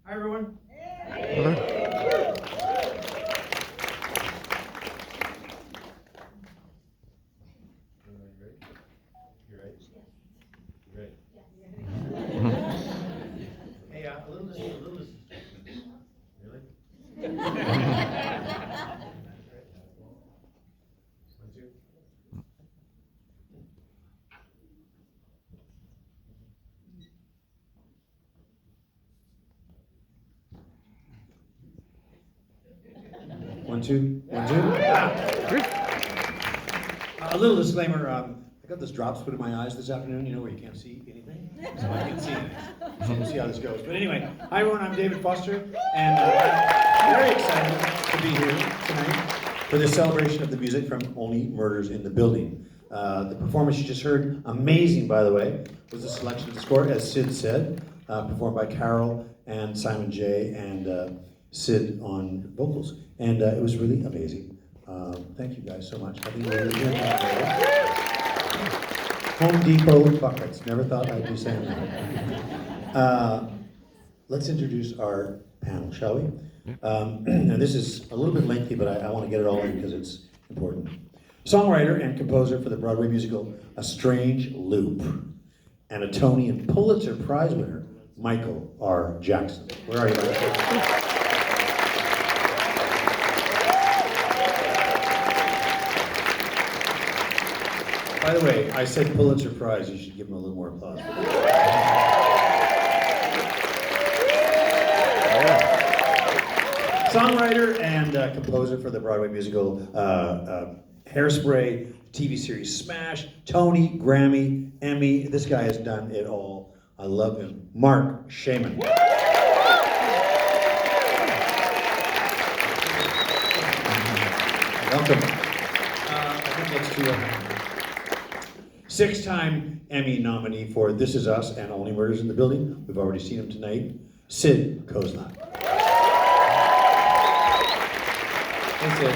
Hi, everyone. You ready? You ready? Hey, a little really? One, two. One, two, one, two. A little disclaimer, I got this drops put in my eyes this afternoon, where you can't see anything. So I can't see it. So we'll see how this goes. But anyway, hi everyone, I'm David Foster, and I'm very excited to be here tonight for this celebration of the music from Only Murders in the Building. The performance you just heard, amazing by the way, was a selection of the score, as Sid said, performed by Carol and Simon J. and Sid on vocals. And it was really amazing. Thank you guys so much. I think we're doing Home Depot buckets. Never thought I'd be saying that. Let's introduce our panel, shall we? And this is a little bit lengthy, but I want to get it all in because it's important. Songwriter and composer for the Broadway musical A Strange Loop, and a Tony and Pulitzer Prize winner, Michael R. Jackson. Where are you, Michael? By the way, I said Pulitzer Prize. You should give him a little more applause. Songwriter and composer for the Broadway musical Hairspray, TV series Smash, Tony, Grammy, Emmy. This guy has done it all. I love him. Marc Shaiman. Welcome. I think let's do it. Six-time Emmy nominee for This Is Us and Only Murders in the Building. We've already seen him tonight. Sid Khosla. Thanks, Sid.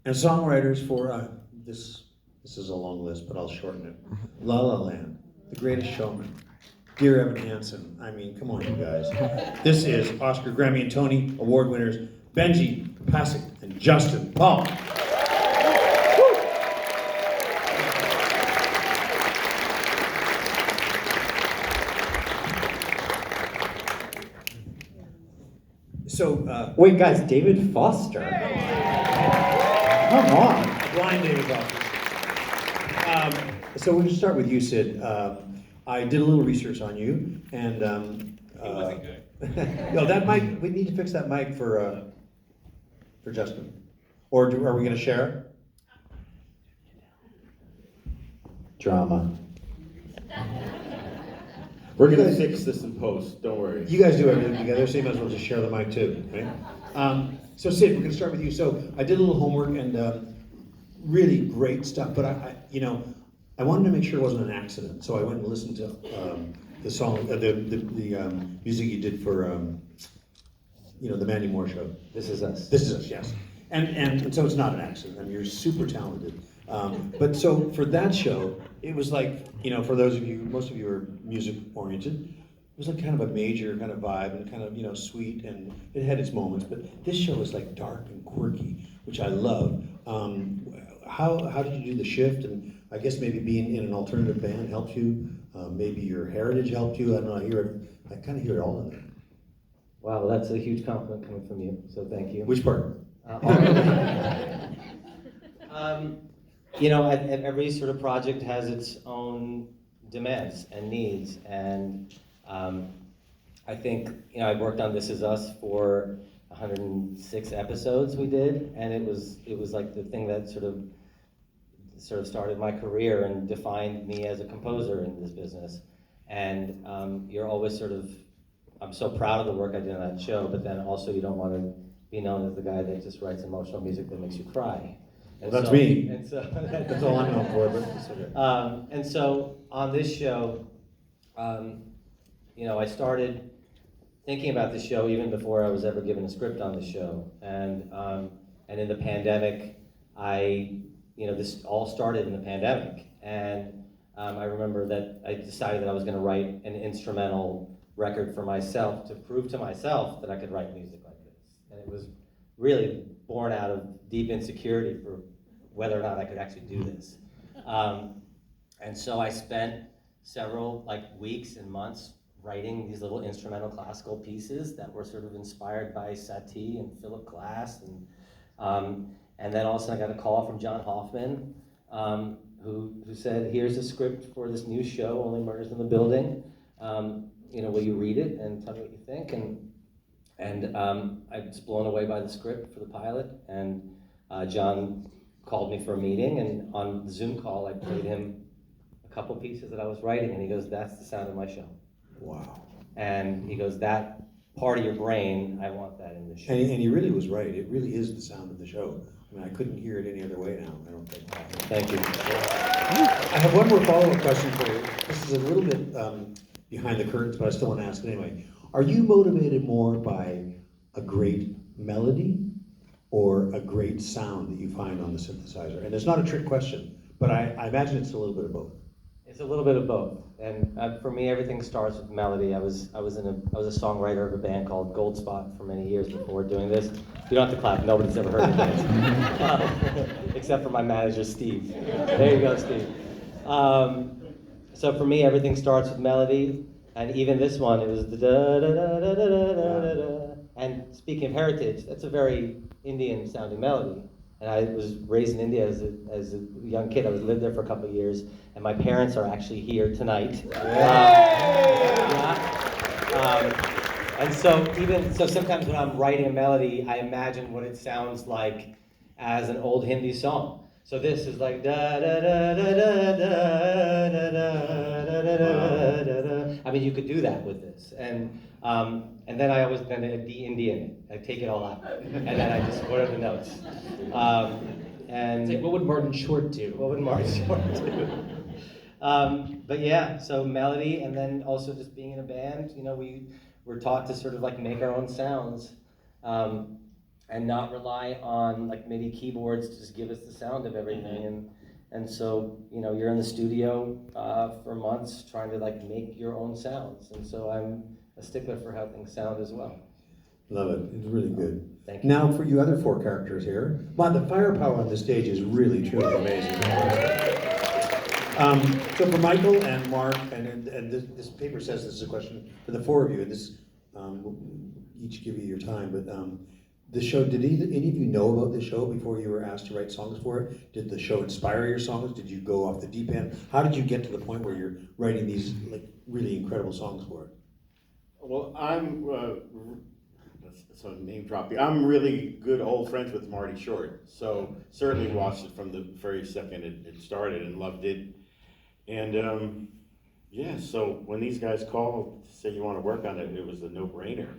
And songwriters for this is a long list, but I'll shorten it. La La Land, The Greatest Showman, Dear Evan Hansen. I mean, come on, you guys. This is Oscar, Grammy, and Tony Award winners Benj, Pasek, and Justin Paul. So, wait, guys, David Foster. Come on. Blind David Foster. So we're going to start with you, Sid. I did a little research on you, and it wasn't good. No, that mic. We need to fix that mic for Justin. Or are we going to share? Drama. We're gonna fix this in post, don't worry. You guys do everything together, so you might as well just share the mic too, right? So Sid, we're gonna start with you. So I did a little homework and really great stuff, but I wanted to make sure it wasn't an accident. So I went and listened to the song, the music you did for, the Mandy Moore show. This Is Us. This Is Us, yes. And so it's not an accident. I mean, you're super talented. But so for that show, it was like, for those of you, most of you are music oriented, it was like kind of a major kind of vibe and kind of, sweet, and it had its moments, but this show was like dark and quirky, which I love. How did you do the shift? And I guess maybe being in an alternative band helped you, maybe your heritage helped you, I don't know, I kind of hear it all in there. Wow, that's a huge compliment coming from you, so thank you. Which part? Every sort of project has its own demands and needs, and I think, I've worked on This Is Us for 106 episodes we did, and it was like the thing that sort of started my career and defined me as a composer in this business. And you're always I'm so proud of the work I did on that show, but then also you don't want to be known as the guy that just writes emotional music that makes you cry. Well, that's me. And so That's all I'm known for, but it's okay. And so on this show, I started thinking about the show even before I was ever given a script on the show. And in the pandemic, this all started in the pandemic. And I remember that I decided that I was going to write an instrumental record for myself to prove to myself that I could write music like this. And it was really born out of deep insecurity for whether or not I could actually do this. And so I spent several weeks and months writing these little instrumental classical pieces that were sort of inspired by Satie and Philip Glass, and then also I got a call from John Hoffman, who said, "Here's a script for this new show, Only Murders in the Building. Will you read it and tell me what you think?" And I was blown away by the script for the pilot, and John called me for a meeting, and on the Zoom call I played him a couple pieces that I was writing, and he goes, "That's the sound of my show." Wow. And he goes, "That part of your brain, I want that in the show." And he really was right. It really is the sound of the show. I mean, I couldn't hear it any other way now, I don't think. Thank you. I have one more follow-up question for you. This is a little bit behind the curtains, but I still want to ask it anyway. Are you motivated more by a great melody or a great sound that you find on the synthesizer? And it's not a trick question, but I imagine it's a little bit of both. It's a little bit of both, and for me, everything starts with melody. I was a songwriter of a band called Gold Spot for many years before doing this. You don't have to clap. Nobody's ever heard of it, except for my manager, Steve. There you go, Steve. So for me, everything starts with melody, and even this one, it was the da da da da da da da da. And speaking of heritage, that's a very Indian-sounding melody. And I was raised in India as a young kid. I lived there for a couple of years, and my parents are actually here tonight. And so sometimes when I'm writing a melody, I imagine what it sounds like as an old Hindi song. So this is like da da da da da da da da da da da. I mean, you could do that with this, and then I always then de-Indian it. I take it all out, and then I just what are the notes? And it's like, what would Martin Short do? What would Martin Short do? But yeah, so melody, and then also just being in a band. We're taught to sort of make our own sounds. And not rely on MIDI keyboards to just give us the sound of everything. And so, you're in the studio for months trying to make your own sounds. And so I'm a stickler for how things sound as well. Love it. It's really good. Thank you. Now for you other four characters here. Wow, the firepower on the stage is really, truly amazing. So for Michael and Marc, and this paper says this is a question for the four of you, and this we'll each give you your time, but the show, did any of you know about the show before you were asked to write songs for it? Did the show inspire your songs? Did you go off the deep end? How did you get to the point where you're writing these really incredible songs for it? Well, I'm so name dropping. I'm really good old friends with Marty Short, so certainly watched it from the very second it started and loved it. And yeah, so when these guys called to say you want to work on it, it was a no-brainer.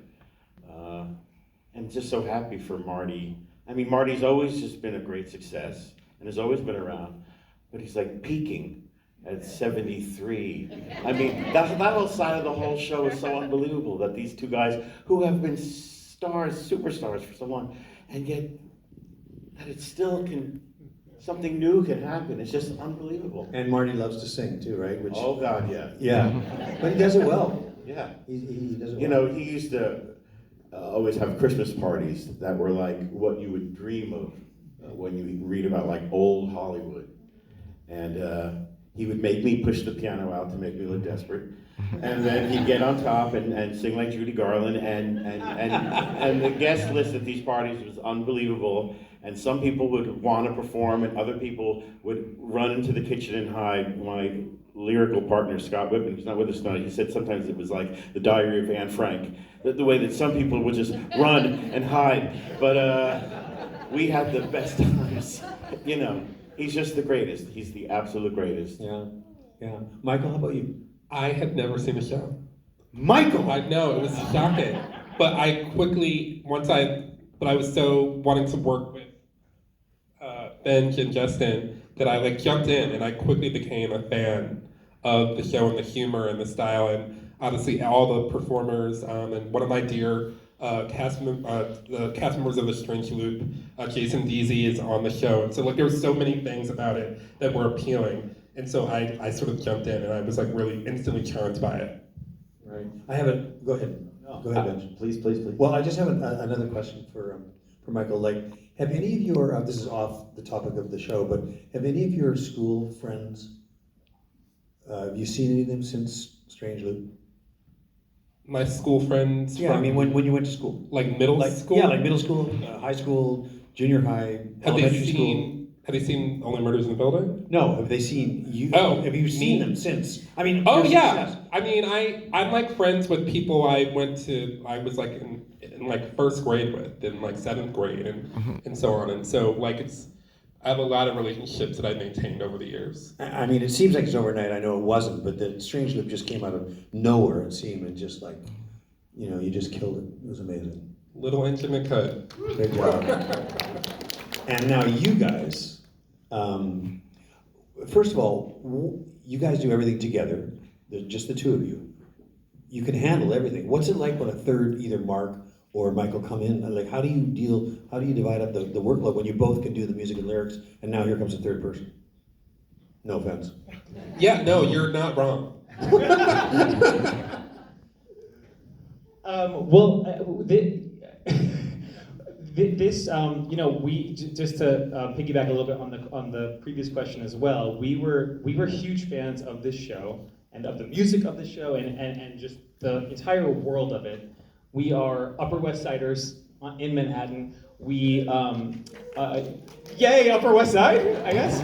And just so happy for Marty. I mean, Marty's always just been a great success and has always been around, but he's peaking at 73. I mean, that whole side of the whole show is so unbelievable, that these two guys who have been superstars for so long, and yet that it still something new can happen. It's just unbelievable. And Marty loves to sing too, right? Which, oh God, yeah. Yeah, but he does it well. Yeah. He does it well. He used to always have Christmas parties that were what you would dream of when you read about old Hollywood. And he would make me push the piano out to make me look desperate. And then he'd get on top and sing like Judy Garland, and the guest list at these parties was unbelievable. And some people would want to perform, and other people would run into the kitchen and hide. My lyrical partner, Scott Whitman, who's not with us tonight, he said sometimes it was like the Diary of Anne Frank, the way that some people would just run and hide. But we had the best times. He's just the greatest. He's the absolute greatest. Yeah. Michael, how about you? I have never seen the show. Michael! I know, it was shocking. But I quickly, but I was so wanting to work with Benj and Justin that I jumped in, and I quickly became a fan of the show and the humor and the style, and obviously all the performers, and one of my dear the cast members of The Strange Loop, Jason Deasy is on the show, and so like there were so many things about it that were appealing, and so I sort of jumped in, and I was like really instantly charmed by it. Right. I have a, go ahead. Go ahead, Benj. Please. Well, I just have another question for Michael. Like, have any of your, this is off the topic of the show, but have any of your school friends, have you seen any of them since Strange Loop? My school friends. Yeah, I mean, when you went to school. Like middle school. Yeah, like middle school, high school, junior high, elementary school. Have they seen Only Murders in the Building? No, have they seen you? Oh, have you seen me? them since? I mean, Oh your yeah. success. I mean, I'm like friends with people I was like in like first grade with, in like seventh grade, and so on, and so like I have a lot of relationships that I've maintained over the years. I mean, it seems like it's overnight. I know it wasn't, but the Strange Loop just came out of nowhere. It seemed, and just like, you just killed it. It was amazing. Little engine that could. Great job. And now you guys, first of all, you guys do everything together. Just the two of you. You can handle everything. What's it like when a third, either Marc or Michael, come in? Like, how do you divide up the workload when you both can do the music and lyrics, and now here comes a third person? No offense. Yeah, no, you're not wrong. This, we just to piggyback a little bit on the previous question as well. We were huge fans of this show and of the music of the show and just the entire world of it. We are Upper West Siders in Manhattan. We yay Upper West Side, I guess.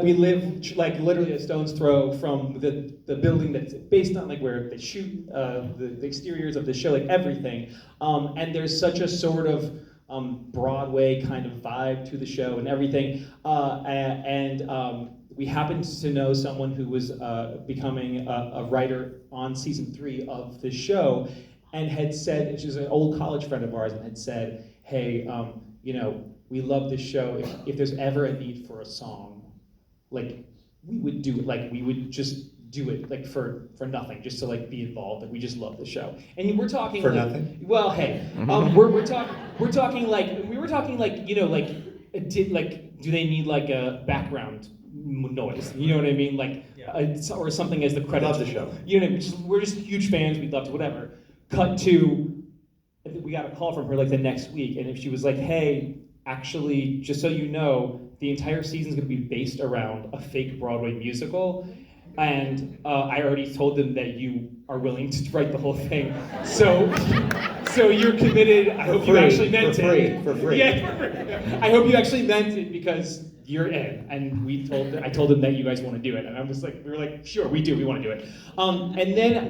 We live like literally a stone's throw from the building that's based on like where they shoot the exteriors of the show, like everything. And there's such a sort of Broadway kind of vibe to the show and everything. We happened to know someone who was becoming a writer on season 3 of the show, and had said, she was an old college friend of ours, and had said, hey, we love this show. If there's ever a need for a song, like, we would do it. Like, we would just do it, like, for nothing, just to, like, be involved. Like, we just love the show. And we're talking For like, nothing? well, hey, we're talking like, we were talking like, do they need like a background noise? You know what I mean? Like, or something as the credits. Love the show. You know, we're just huge fans. We'd love to whatever. Cut to, I think we got a call from her like the next week, and if she was like, hey, actually, just so you know, the entire season's gonna be based around a fake Broadway musical, and I already told them that you are willing to write the whole thing. So you're committed. I hope you actually meant it. For free. Yeah, for free. I hope you actually meant it because you're in. And I told them that you guys want to do it, and we were like, sure, we do. We want to do it. And then.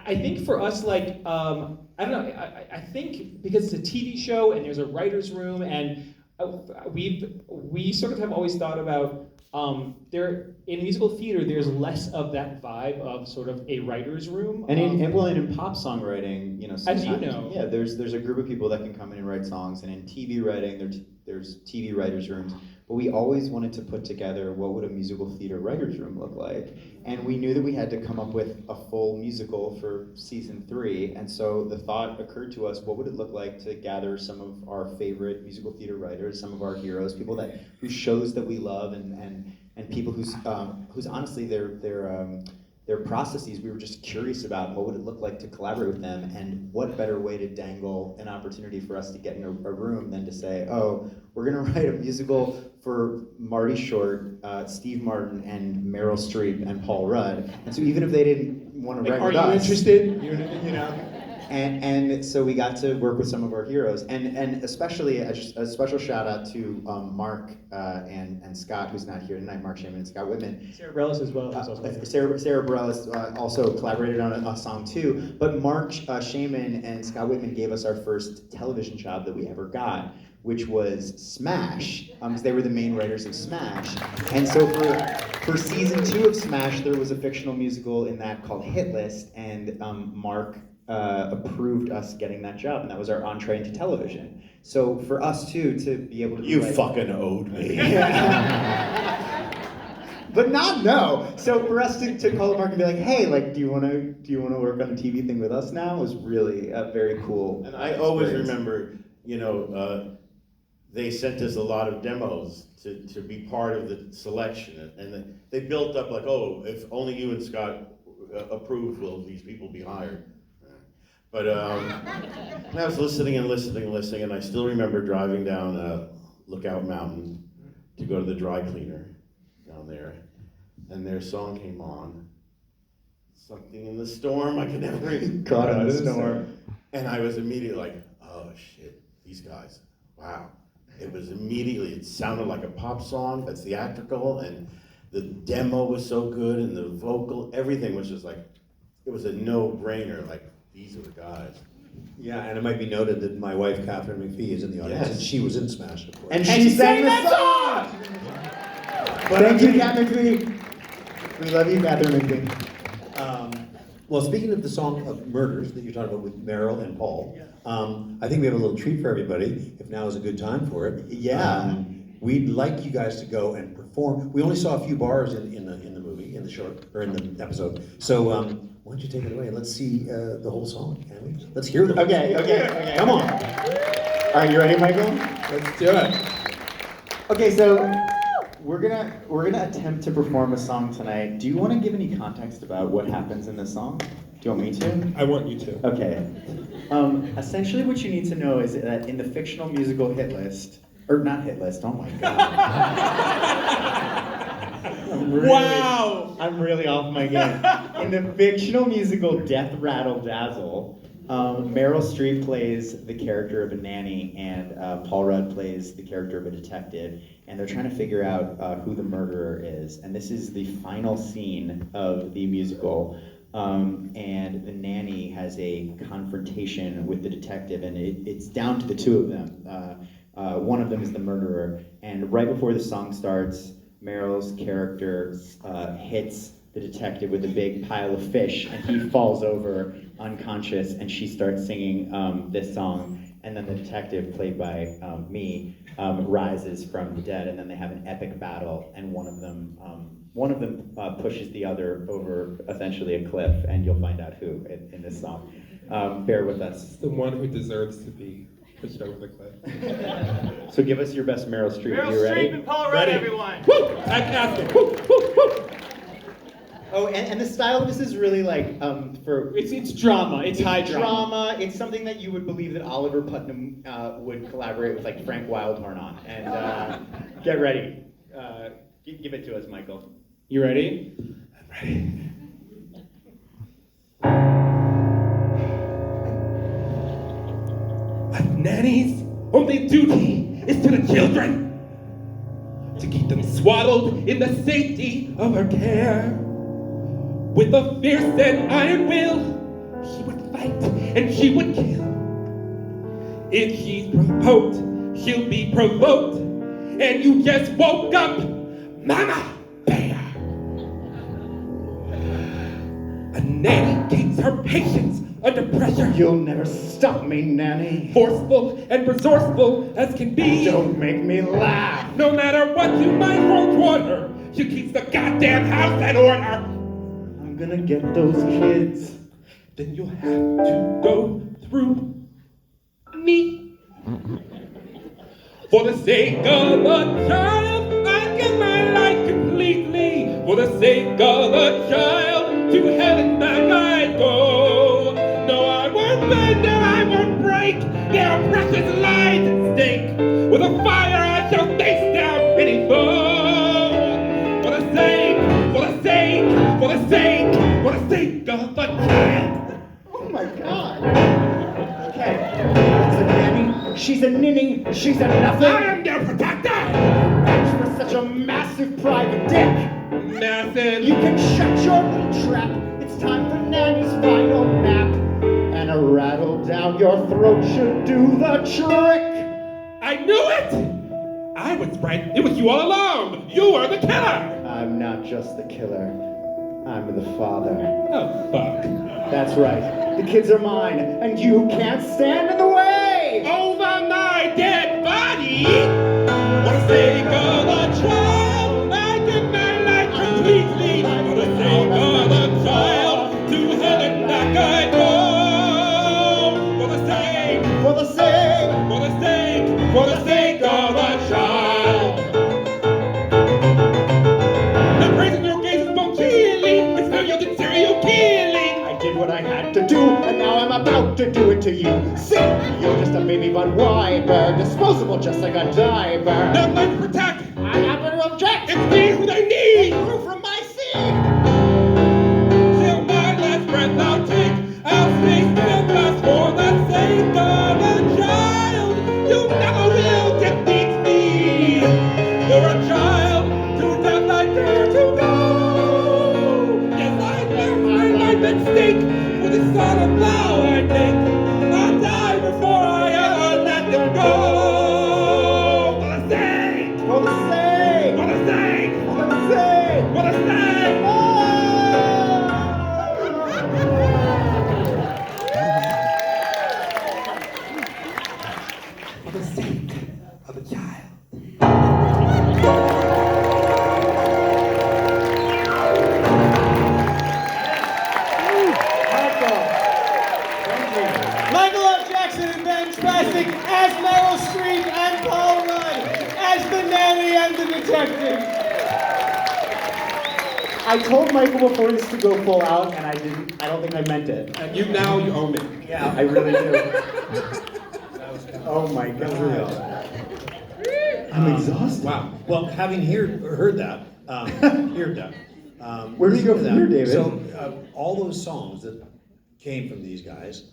I think for us, like, I don't know, I think because it's a TV show and there's a writer's room, and we sort of have always thought about, in musical theater, there's less of that vibe of sort of a writer's room. And in pop songwriting, as you sometimes, know, yeah, there's a group of people that can come in and write songs, and in TV writing, there's TV writers' rooms. But we always wanted to put together what would a musical theater writer's room look like, and we knew that we had to come up with a full musical for season 3. And so the thought occurred to us: what would it look like to gather some of our favorite musical theater writers, some of our heroes, people whose shows that we love, and people whose honestly their processes we were just curious about. What would it look like to collaborate with them, and what better way to dangle an opportunity for us to get in a room than to say, oh, we're gonna write a musical for Marty Short, Steve Martin, and Meryl Streep, and Paul Rudd. And so even if they didn't want to write with us, are you interested? You know. And so we got to work with some of our heroes, and especially a special shout out to Marc and Scott, who's not here tonight, Marc Shaiman and Scott Whitman. Sarah Bareilles as well. Sarah Bareilles also collaborated on a song too, but Marc Shaiman and Scott Whitman gave us our first television job that we ever got, which was Smash, because they were the main writers of Smash. And so for season 2 of Smash, there was a fictional musical in that called Hit List, and Marc approved us getting that job, and that was our entree into television. So for us too, to be able to You fucking owed me. but not no. So for us to call Marc and be like, hey, like, do you want to work on a TV thing with us now? Was really a very cool. And I always experience. remember, they sent us a lot of demos to be part of the selection, and they built up like, oh, if only you and Scott approve, will these people be hired? But I was listening, and I still remember driving down Lookout Mountain to go to the dry cleaner down there, and their song came on, Something in the Storm. I could never Caught in the Storm. And I was immediately like, oh shit, these guys, wow. It sounded like a pop song, that's theatrical, and the demo was so good, and the vocal, everything was just like, it was a no-brainer, like, these are the guys. Yeah, and it might be noted that my wife, Catherine McPhee, is in the audience, Yes. and she was in Smash, of course. And she sang the song! Thank you, Catherine McPhee. We love you, Catherine McPhee. Well, speaking of the song of Murders that you're talking about with Meryl and Paul, I think we have a little treat for everybody, if now is a good time for it. Yeah. We'd like you guys to go and perform. We only saw a few bars in the movie, in the short, or in the episode. So why don't you take it away? Let's see the whole song, can we? Let's hear the whole Okay. song. Come on. Are you ready, Michael? Let's do it. Okay, so we're gonna attempt to perform a song tonight. Do you want to give any context about what happens in the song? Do you want me to? I want you to. Okay. Essentially, what you need to know is that in the fictional musical hit list, or not hit list. Oh my god. Wow! I'm really off my game. In the fictional musical Death Rattle Dazzle, Meryl Streep plays the character of a nanny, and Paul Rudd plays the character of a detective, and they're trying to figure out who the murderer is. And this is the final scene of the musical, and the nanny has a confrontation with the detective, and it's down to the two of them. One of them is the murderer, and right before the song starts, Meryl's character hits the detective with a big pile of fish, and he falls over unconscious, and she starts singing this song, and then the detective, played by me, rises from the dead, and then they have an epic battle, and one of them pushes the other over essentially a cliff, and you'll find out who in this song. Bear with us. The one who deserves to be pushed over the cliff. So give us your best Meryl Streep. Meryl You ready? Streep and Paul Rudd, everyone! Woo! I passed it. Woo! Woo! Woo! Oh, and the style of this is really like for It's drama. It's high drama. drama. It's something that you would believe that Oliver Putnam would collaborate with like Frank Wildhorn on. And get ready. Give it to us, Michael. You ready? I'm ready. A nanny's only duty is to the children, to keep them swaddled in the safety of her care. With a fierce and iron will, she would fight and she would kill. If she's provoked, she'll be provoked, and you just woke up, Mama Bear. A nanny keeps her patience under pressure. You'll never stop me, nanny. Forceful and resourceful as can be. Don't make me laugh. No matter what you might throw toward her, she keeps the goddamn house in order. I'm gonna get those kids. Then you'll have to go through me. For the sake of a child, I give my life completely. For the sake of a child, to heaven back I go. No, I won't bend, no, I won't break. There are precious lives at stake. With a fire I shall face down any foe. For the sake, for the sake, for the sake, for the sake of a child. Oh my god. Okay. That's a nanny. She's a ninny. She's a nothing. I am their protector. Benj for such a massive private dick. Massive. You can shut your little trap. It's time for Nanny's final nap. And a rattle down your throat should do the trick. I knew it! I was right. It was you all along. You were the killer. I'm not just the killer. I'm the father. Oh, fuck. That's right. The kids are mine, and you can't stand in the way. Over my dead body. For the sake of a child, I give my life to do it to you. See, you're just a baby but wiper, disposable just like a diaper. Not my protect. I'm not going to object. It's me who they need. They grew from my seed. Till my last breath I'll take. I'll stay steadfast for the sake of a child. You never will defeat me. You're a child. To death I dare to go. Yes, I bear my life at stake. For the son of thou I think. I'll die before I ever let them go. For the sake. For the sake. For the sake. For the sake. For the sake. For the sake of a child. Michael F. Jackson and Benj, Pasek as Meryl Streep and Paul Rudd as the nanny and the detective. I told Michael before this to go full out, and I didn't. I don't think I meant it. And you own me. Yeah, I really do. Oh my God. I'm exhausted. Wow. Well, having heard that, Where do we go from that, here, David? So, all those songs that came from these guys,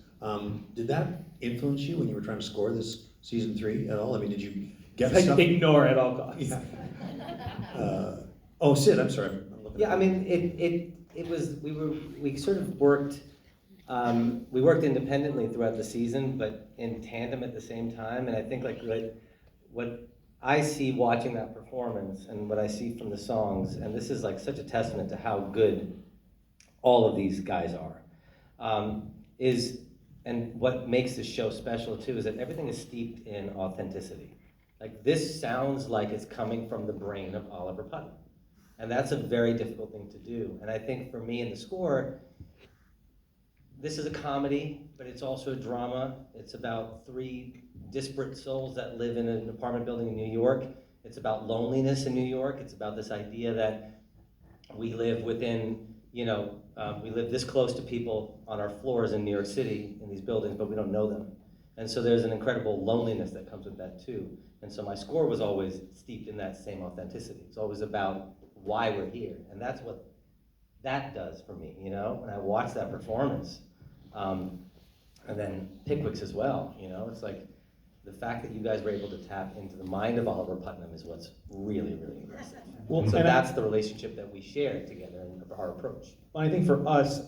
did that influence you when you were trying to score this season 3 at all? I mean, did you get Like, stuff? ignore at all costs. Yeah. Oh, Sid, I'm sorry. I'm looking Yeah, at I mean, it was, we sort of worked, we worked independently throughout the season, but in tandem at the same time. And I think like what I see watching that performance and what I see from the songs, and this is like such a testament to how good all of these guys are, and what makes this show special too, is that everything is steeped in authenticity. Like this sounds like it's coming from the brain of Oliver Putnam. And that's a very difficult thing to do. And I think for me in the score, this is a comedy, but it's also a drama. It's about 3 disparate souls that live in an apartment building in New York. It's about loneliness in New York. It's about this idea that we live within, we live this close to people on our floors in New York City in these buildings, but we don't know them. And so there's an incredible loneliness that comes with that too. And so my score was always steeped in that same authenticity. It's always about why we're here. And that's what that does for me, when I watch that performance. And then Pickwick's as well, it's like the fact that you guys were able to tap into the mind of Oliver Putnam is what's really, really impressive. Well, So and that's the relationship that we share together in our approach. Well, I think for us,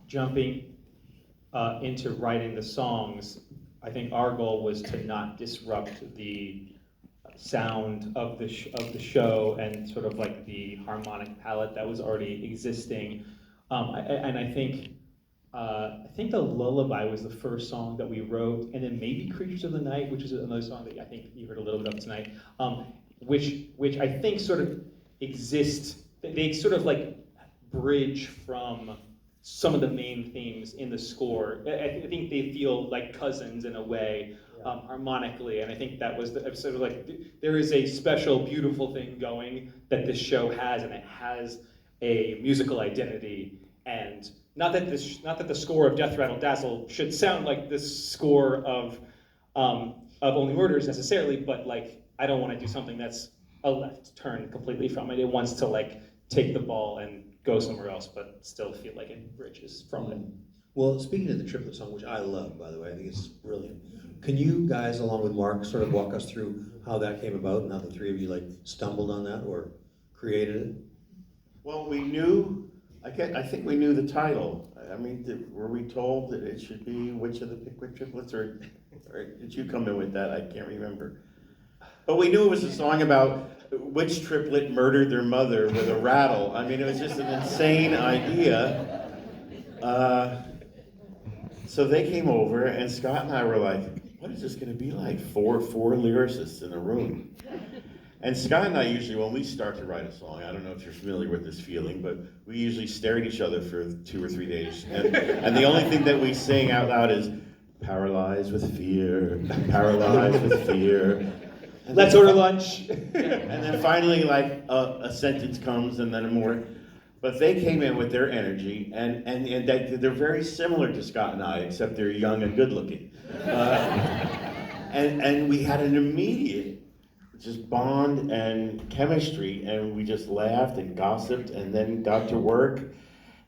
jumping into writing the songs, I think our goal was to not disrupt the sound of the show and sort of like the harmonic palette that was already existing. And I think the Lullaby was the first song that we wrote, and then maybe Creatures of the Night, which is another song that I think you heard a little bit of tonight, which I think sort of exist. They sort of like bridge from some of the main themes in the score. I think they feel like cousins in a way, harmonically, and I think that was sort of like, there is a special, beautiful thing going that this show has, and it has a musical identity, and not that the score of Death Rattle Dazzle should sound like the score of Only Murders necessarily, but like, I don't want to do something that's a left turn completely from it. It wants to like take the ball and go somewhere else, but still feel like it bridges from it. Well, speaking of the triplet song, which I love, by the way, I think it's brilliant. Can you guys, along with Marc, sort of walk us through how that came about and how the 3 of you like stumbled on that or created it? Well, we knew, I think we knew the title. I mean, were we told that it should be which of the Pickwick triplets, or did you come in with that? I can't remember. But we knew it was a song about which triplet murdered their mother with a rattle. I mean, it was just an insane idea. So they came over, and Scott and I were like, what is this going to be like? Four lyricists in a room. And Scott and I usually, when we start to write a song, I don't know if you're familiar with this feeling, but we usually stare at each other for 2 or 3 days. And the only thing that we sing out loud is, paralyzed with fear, paralyzed with fear. Let's order lunch. And then finally, like, a sentence comes, and then a more, But they came in with their energy, and they're very similar to Scott and I, except they're young and good looking. And we had an immediate just bond and chemistry, and we just laughed and gossiped, and then got to work.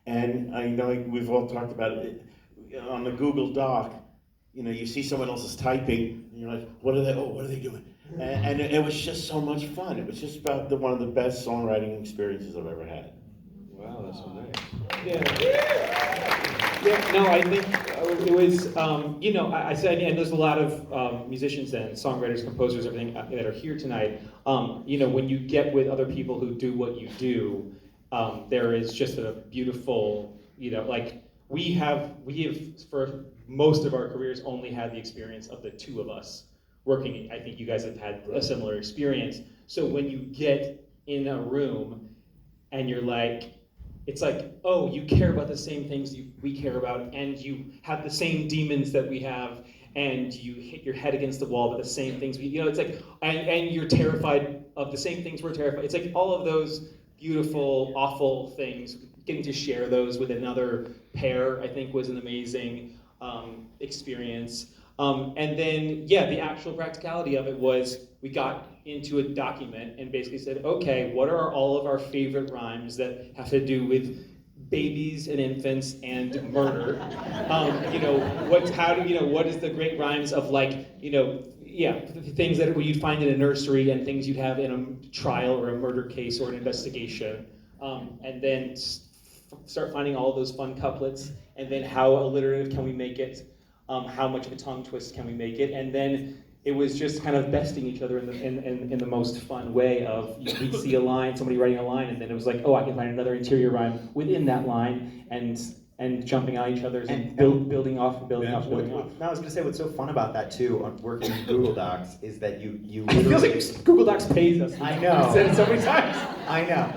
And I know we've all talked about it on the Google Doc. You know, you see someone else is typing, and you're like, what are they doing? And it was just so much fun. It was just about one of the best songwriting experiences I've ever had. Wow, that's so nice. Yeah, no, I think it was, you know, I said, and there's a lot of musicians and songwriters, composers, everything that are here tonight. You know, when you get with other people who do what you do, there is just a beautiful, you know, like we have for most of our careers only had the experience of the two of us working. I think you guys have had a similar experience. So when you get in a room and you're like, it's like, oh, you care about the same things we care about, and you have the same demons that we have, and you hit your head against the wall, but the same things you know, it's like, and you're terrified of the same things we're terrified. It's like all of those beautiful, awful things. Getting to share those with another pair, I think, was an amazing experience. And then, yeah, the actual practicality of it was we got into a document and basically said, okay, what are all of our favorite rhymes that have to do with babies and infants and murder? You know, what is the great rhymes of, like, you know, yeah, things that you'd find in a nursery and things you'd have in a trial or a murder case or an investigation. And then start finding all those fun couplets, and then how alliterative can we make it? How much of a tongue twist can we make it? And then it was just kind of besting each other in the most fun way of, we'd see a line, somebody writing a line, and then it was like, oh, I can find another interior rhyme within that line, and jumping on each other's and building off. Now, I was gonna say, what's so fun about that too, on working in Google Docs, is that you It feels like Google Docs pays us. I know. I've said it so many times. I know.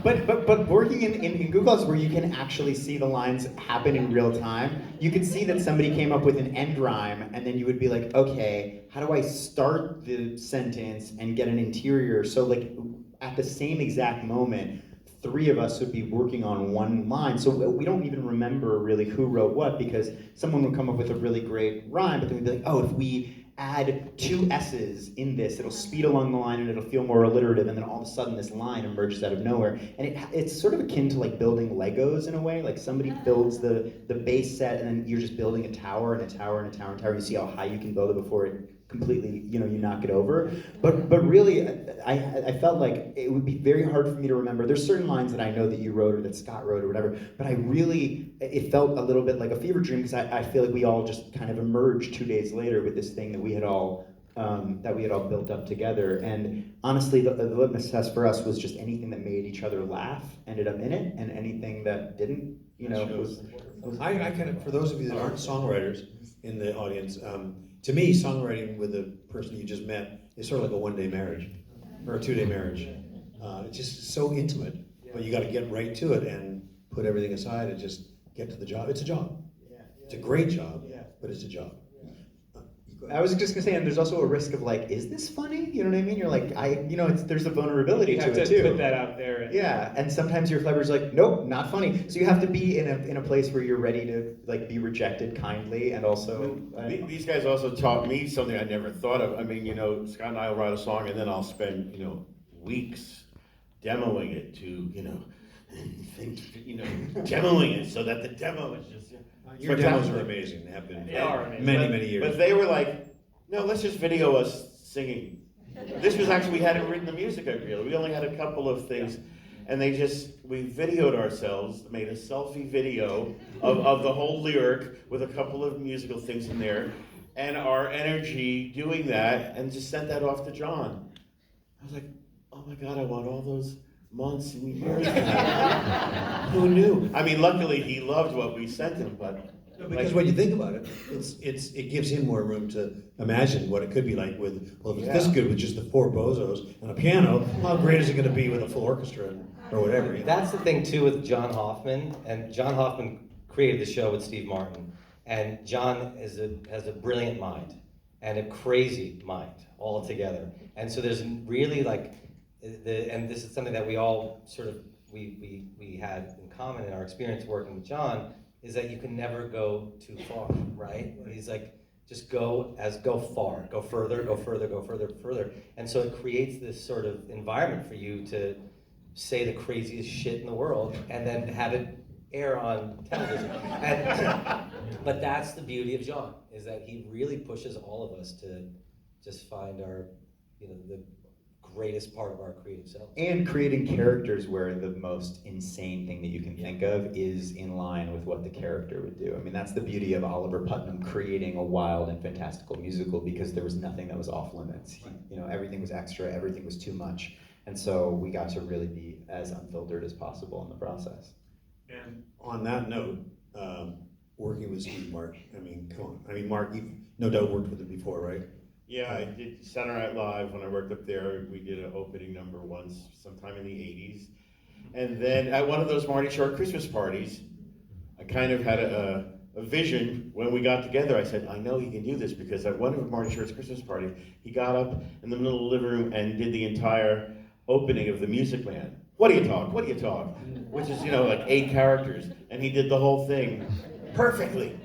But working in Google Docs, where you can actually see the lines happen in real time, you could see that somebody came up with an end rhyme, and then you would be like, okay, how do I start the sentence and get an interior? So like at the same exact moment, three of us would be working on one line. So we don't even remember really who wrote what, because someone would come up with a really great rhyme, but then we'd be like, oh, if we add 2 S's in this, it'll speed along the line and it'll feel more alliterative, and then all of a sudden this line emerges out of nowhere. And it's sort of akin to like building Legos in a way, like somebody builds the base set and then you're just building a tower and a tower and a tower and a tower. You see how high you can build it before it completely, you know, you knock it over. But really, I felt like it would be very hard for me to remember. There's certain lines that I know that you wrote or that Scott wrote or whatever, but it felt a little bit like a fever dream, because I feel like we all just kind of emerged 2 days later with this thing that we had all built up together. And honestly, the litmus test for us was just anything that made each other laugh ended up in it, and anything that didn't, you know, was. I kind of, for those of you that aren't songwriters in the audience, to me, songwriting with the person you just met is sort of like a one-day marriage or a 2-day marriage. It's just so intimate, but you got to get right to it and put everything aside and just get to the job. It's a job. It's a great job, but it's a job. I was just gonna say, and there's also a risk of like, is this funny? You know what I mean? You're like, there's a vulnerability You have to it to too. put that out there. And sometimes your clever's like, nope, not funny. So you have to be in a place where you're ready to like be rejected kindly, and also. These guys also taught me something I never thought of. I mean, you know, Scott and I will write a song, and then I'll spend, you know, weeks demoing it to, you know, demoing it so that the demo is just. Your demos are amazing. They have been They are amazing. many years. But they were like, no, let's just video us singing. This was actually, we hadn't written the music really. We only had a couple of things. And we videoed ourselves, made a selfie video of the whole lyric with a couple of musical things in there, and our energy doing that, and just sent that off to John. I was like, oh my God, I want all those months and years. Who knew? I mean, luckily he loved what we sent him, but. Because when you think about it, it gives him more room to imagine what it could be like with, well, if it's this good with just the 4 bozos and a piano, how great is it going to be with a full orchestra or whatever? You know? That's the thing too with John Hoffman, and John Hoffman created the show with Steve Martin, and John has a brilliant mind and a crazy mind all together, and so there's really like and this is something that we all sort of we had in common in our experience working with John is that you can never go too far, right? He's like, just go far, go further, go further, go further, further. And so it creates this sort of environment for you to say the craziest shit in the world and then have it air on television. But that's the beauty of John, is that he really pushes all of us to just find our, the greatest part of our creative self. And creating characters where the most insane thing that you can think of is in line with what the character would do. I mean, that's the beauty of Oliver Putnam creating a wild and fantastical musical, because there was nothing that was off limits. Everything was extra, everything was too much. And so we got to really be as unfiltered as possible in the process. And on that note, working with Steve Marc, I mean, come on. I mean, Marc, you've no doubt worked with him before, right? Yeah, I did Saturday Night Live when I worked up there. We did an opening number once, sometime in the 80s. And then at one of those Marty Short Christmas parties, I kind of had a vision when we got together. I said, I know he can do this, because at one of Marty Short's Christmas parties, he got up in the middle of the living room and did the entire opening of The Music Man. What do you talk? What do you talk? Which is, like 8 characters. And he did the whole thing perfectly.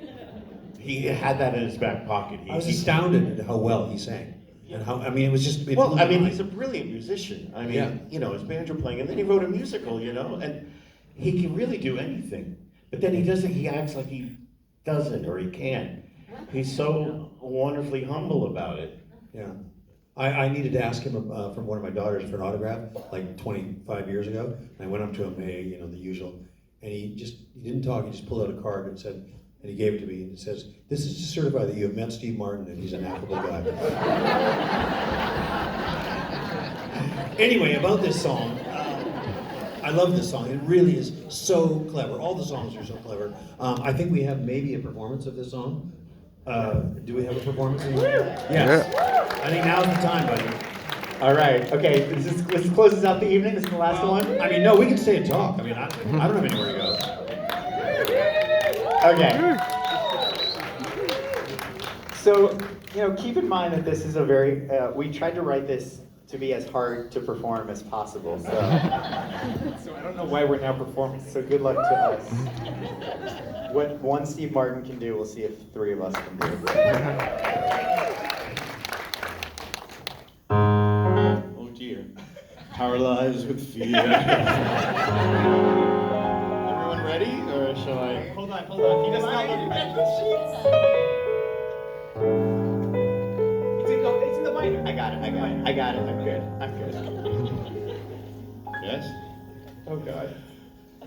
He had that in his back pocket. I was astounded at how well he sang. And how, I mean, it was just... Well, I mean, he's a brilliant musician. I mean, his banjo playing, and then he wrote a musical, and he can really do anything. But then he acts like he doesn't, or he can't. He's so wonderfully humble about it. Yeah. I needed to ask him from one of my daughters for an autograph, like 25 years ago. And I went up to him, hey, the usual. And he didn't talk, he just pulled out a card and said, and he gave it to me, and it says, this is to certify that you have met Steve Martin and he's an affable guy. Anyway, about this song, I love this song. It really is so clever. All the songs are so clever. I think we have maybe a performance of this song. Do we have a performance? Yes. I think now's the time, buddy. All right, okay, this closes out the evening. This is the last one. I mean, no, we can stay and talk. I mean, I don't have anywhere to go. Okay. So, keep in mind that this is a very, we tried to write this to be as hard to perform as possible, so I don't know why we're now performing, so good luck to us. What one Steve Martin can do, we'll see if 3 of us can do. Oh dear. Paralyzed with fear. Everyone ready, or shall I? Hold on. He does not look at the sheets. It's in the binder. I got it. I'm good. Yes? Oh God.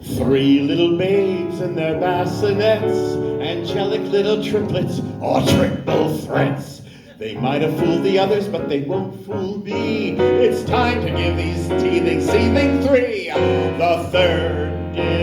3 little babes and their bassinets, angelic little triplets, or triple threats. They might have fooled the others, but they won't fool me. It's time to give these teething, seething 3 the 3rd degree.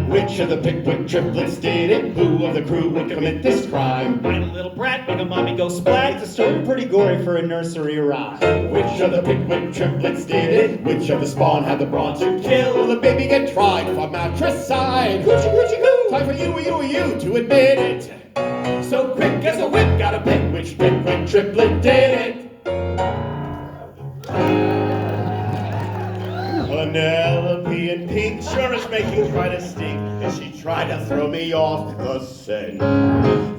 Which of the Pickwick triplets did it? Who of the crew would commit this crime? Find a little brat, make a mommy go splat. It's a story pretty gory for a nursery rhyme. Which of the Pickwick triplets did it? Which of the spawn had the brawn to kill? Will the baby get tried for matricide? Hoochie hoochie hoo! Time for you to admit it. So quick as a whip, gotta pick which Pickwick triplet did it. Penelope in pink sure is making quite a stink as she tried to throw me off the scent.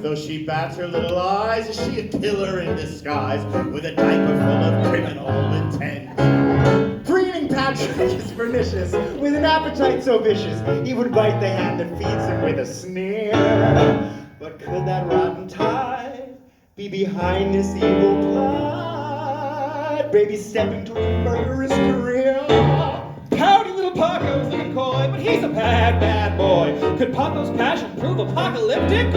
Though she bats her little eyes, is she a killer in disguise with a diaper full of criminal intent? Greening Patrick is pernicious, with an appetite so vicious, he would bite the hand that feeds him with a sneer. But could that rotten tide be behind this evil plot? Baby stepping toward a murderous career. Howdy, little Paco's looking coy, but he's a bad, bad boy. Could Paco's passion prove apocalyptic?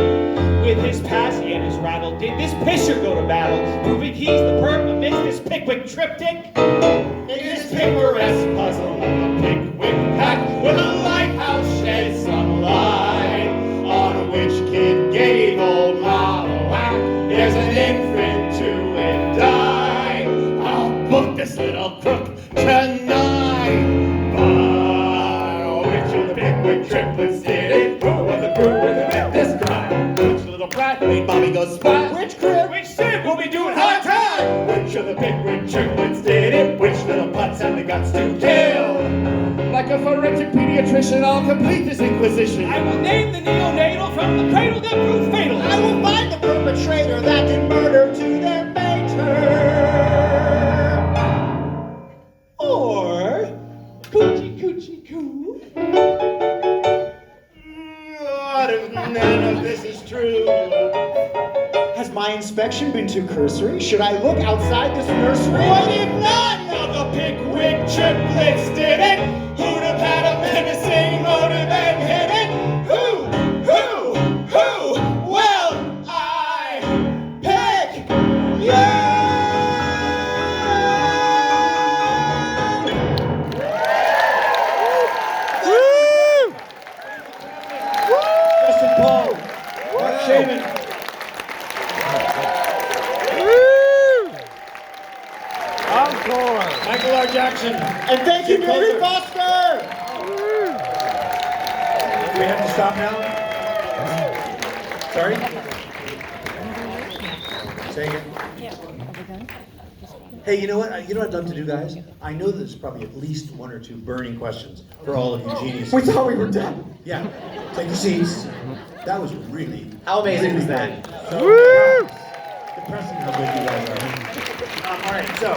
With his passy and his rattle, did this pisher go to battle, proving he's the perp amidst this Pickwick triptych? In this picaresque puzzle, a Pickwick pack with a lighthouse sheds some light on which kid gave old mom a whack. There's an infant to die. I'll book this little crook tonight. Which of the Pickwick triplets did it? Who of the crew would commit this crime? Which little brat made mommy go splat? Which crib? Which sim will be doing high time? Which of the Pickwick triplets did and the guts to kill. Like a forensic pediatrician, I'll complete this inquisition. I will name the neonatal from the cradle that proved fatal. I will find the perpetrator that did murder to their mater. Or coochie coochie coo. What if none of this is true? Has my inspection been too cursory? Should I look outside this nursery? What if none of the Pickwick triplets did it? Who'd have had a menacing motive and hit it? Who? Well, I pick you! Justin Paul, Marc Shaiman. Michael R. Jackson. And thank you, David Foster! Do we have to stop now? Sorry? Say again. Hey, you know what? You know what I'd love to do, guys? I know there's probably at least one or two burning questions for all of you geniuses. We thought we were done. Yeah. Take your seats. That was really. How amazing was really that? great. So, depressing how good you guys are. All right, so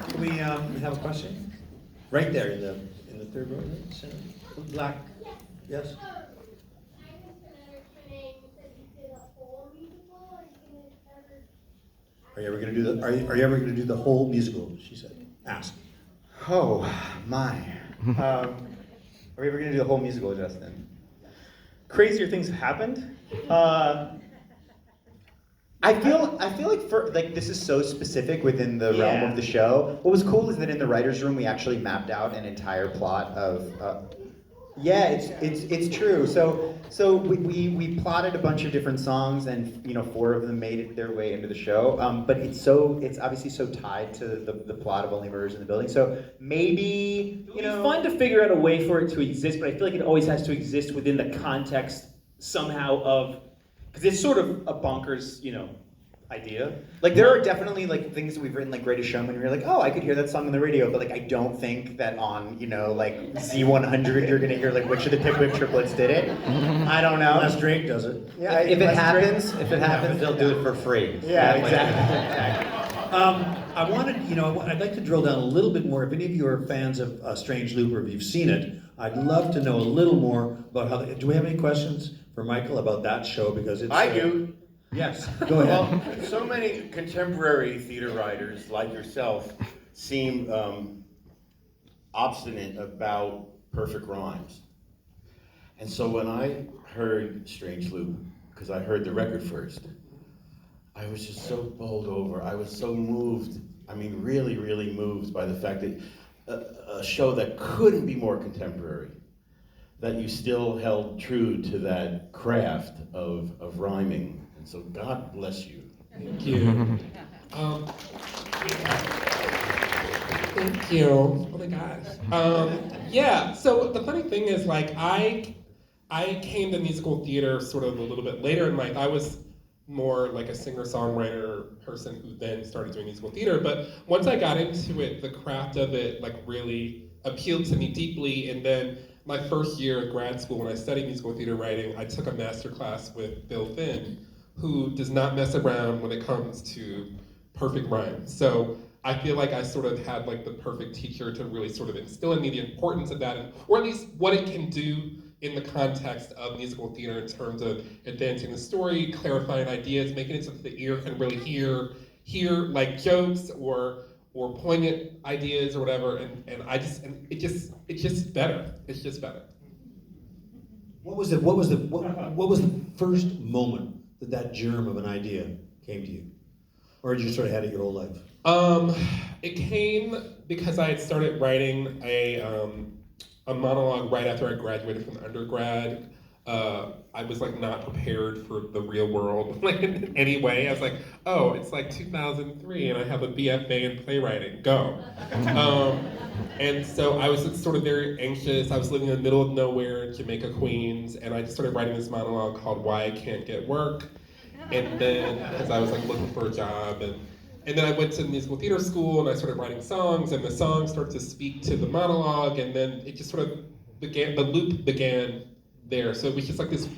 can we have a question? Right there in the third row, right? Center. Black. Yes. Are you ever gonna do the? Are you ever gonna do the whole musical? She said. Ask. Oh, my. Are we ever going to do the whole musical, Justin? Crazier things have happened. I feel like this is so specific within the realm of the show. What was cool is that in the writer's room we actually mapped out an entire plot of. It's true. So we plotted a bunch of different songs, and 4 of them made their way into the show. But it's obviously so tied to the plot of Only Murders in the Building. So maybe It's fun to figure out a way for it to exist, but I feel like it always has to exist within the context somehow of, because it's sort of a bonkers, idea. Like there are definitely like things that we've written like Greatest Showman where you're like, oh, I could hear that song on the radio, but like I don't think that on, like Z100 you're gonna hear like which of the Pickwick triplets did it. I don't know. Unless Drake does it. Yeah, If it happens, they'll do it for free. Yeah, exactly. I'd like to drill down a little bit more. If any of you are fans of Strange Loop or if you've seen it, I'd love to know a little more about how. Do we have any questions for Michael about that show? Because it's. I do. Yes, go ahead. Well, so many contemporary theater writers like yourself seem obstinate about perfect rhymes. And so when I heard Strange Loop, because I heard the record first, I was just so bowled over. I was so moved. I mean, really, really moved by the fact that a show that couldn't be more contemporary, that you still held true to that craft of rhyming. And so God bless you. Thank you. Thank you. Oh my gosh. So the funny thing is, like, I came to musical theater sort of a little bit later in life. I was more like a singer-songwriter person who then started doing musical theater. But once I got into it, the craft of it like really appealed to me deeply. And then my first year at grad school, when I studied musical theater writing, I took a master class with Bill Finn, who does not mess around when it comes to perfect rhymes. So I feel like I sort of had like the perfect teacher to really sort of instill in me the importance of that, or at least what it can do in the context of musical theater in terms of advancing the story, clarifying ideas, making it so that the ear can really hear like jokes or poignant ideas or whatever, and it's just better. It's just better. What was the first moment that germ of an idea came to you? Or you just sort of had it your whole life? It came because I had started writing a monologue right after I graduated from undergrad. I was like not prepared for the real world like in any way. I was like, oh, it's like 2003 and I have a BFA in playwriting, go. And so I was sort of very anxious. I was living in the middle of nowhere in Jamaica, Queens, and I just started writing this monologue called Why I Can't Get Work. And then, because I was like looking for a job, and And then I went to musical theater school and I started writing songs, and the songs started to speak to the monologue, and then it just sort of began, the loop began there. So it was just like this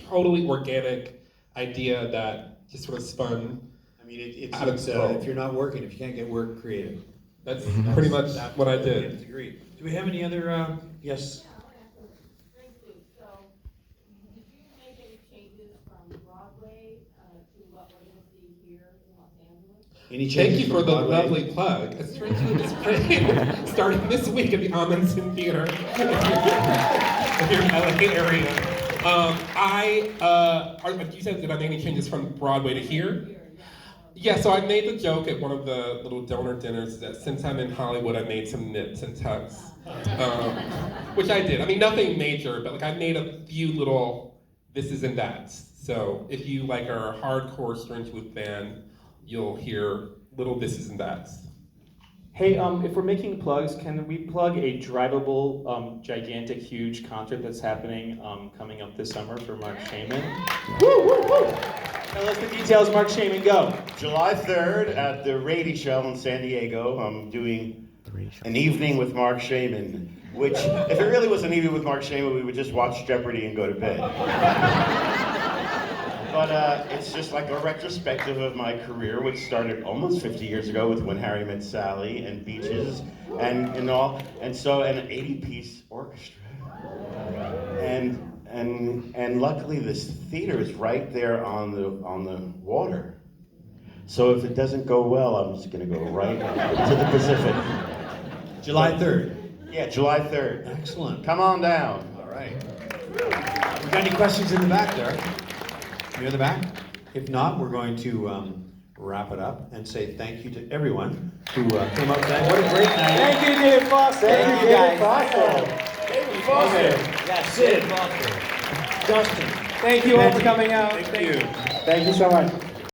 totally organic idea that just sort of spun. I mean, it's Out of control. if you're not working, if you can't get work, creative. That's pretty much what I did. Agreed. Do we have any other, yes? So, did you make any changes from Broadway to what we're going to see here in Los Angeles? Any Thank changes you for from the Broadway? lovely plug. It's starting this week at the Amundsen Theater if you're in LA area. You said, did I make any changes from Broadway to here? Yeah, so I made the joke at one of the little donor dinners that since I'm in Hollywood, I made some nips and tucks, which I did. I mean, nothing major, but like I made a few little this and that's. So if you like are a hardcore Strange Loop fan, you'll hear little thises and that's. Hey, if we're making plugs, can we plug a drivable, gigantic, huge concert that's happening coming up this summer for Marc Shaiman? Woo, woo, woo! Tell us the details, Marc Shaiman, go. July 3rd at the Rady Show in San Diego, I'm doing an evening with Marc Shaiman, which, if it really was an evening with Marc Shaiman, we would just watch Jeopardy and go to bed. But it's just like a retrospective of my career, which started almost 50 years ago with When Harry Met Sally and Beaches and all, and so an 80-piece orchestra. And luckily this theater is right there on the water. So if it doesn't go well, I'm just gonna go right to the Pacific. July 3rd. Yeah, July 3rd. Excellent. Come on down. All right. We got any questions in the back there? You in the back? If not, we're going to wrap it up and say thank you to everyone who came up tonight. What a great night. Thank you, David Foster. Thank you, David guys. David Foster. Yes, Sid. Foster. Justin. Thank you all for coming out. Thank you. Thank you so much.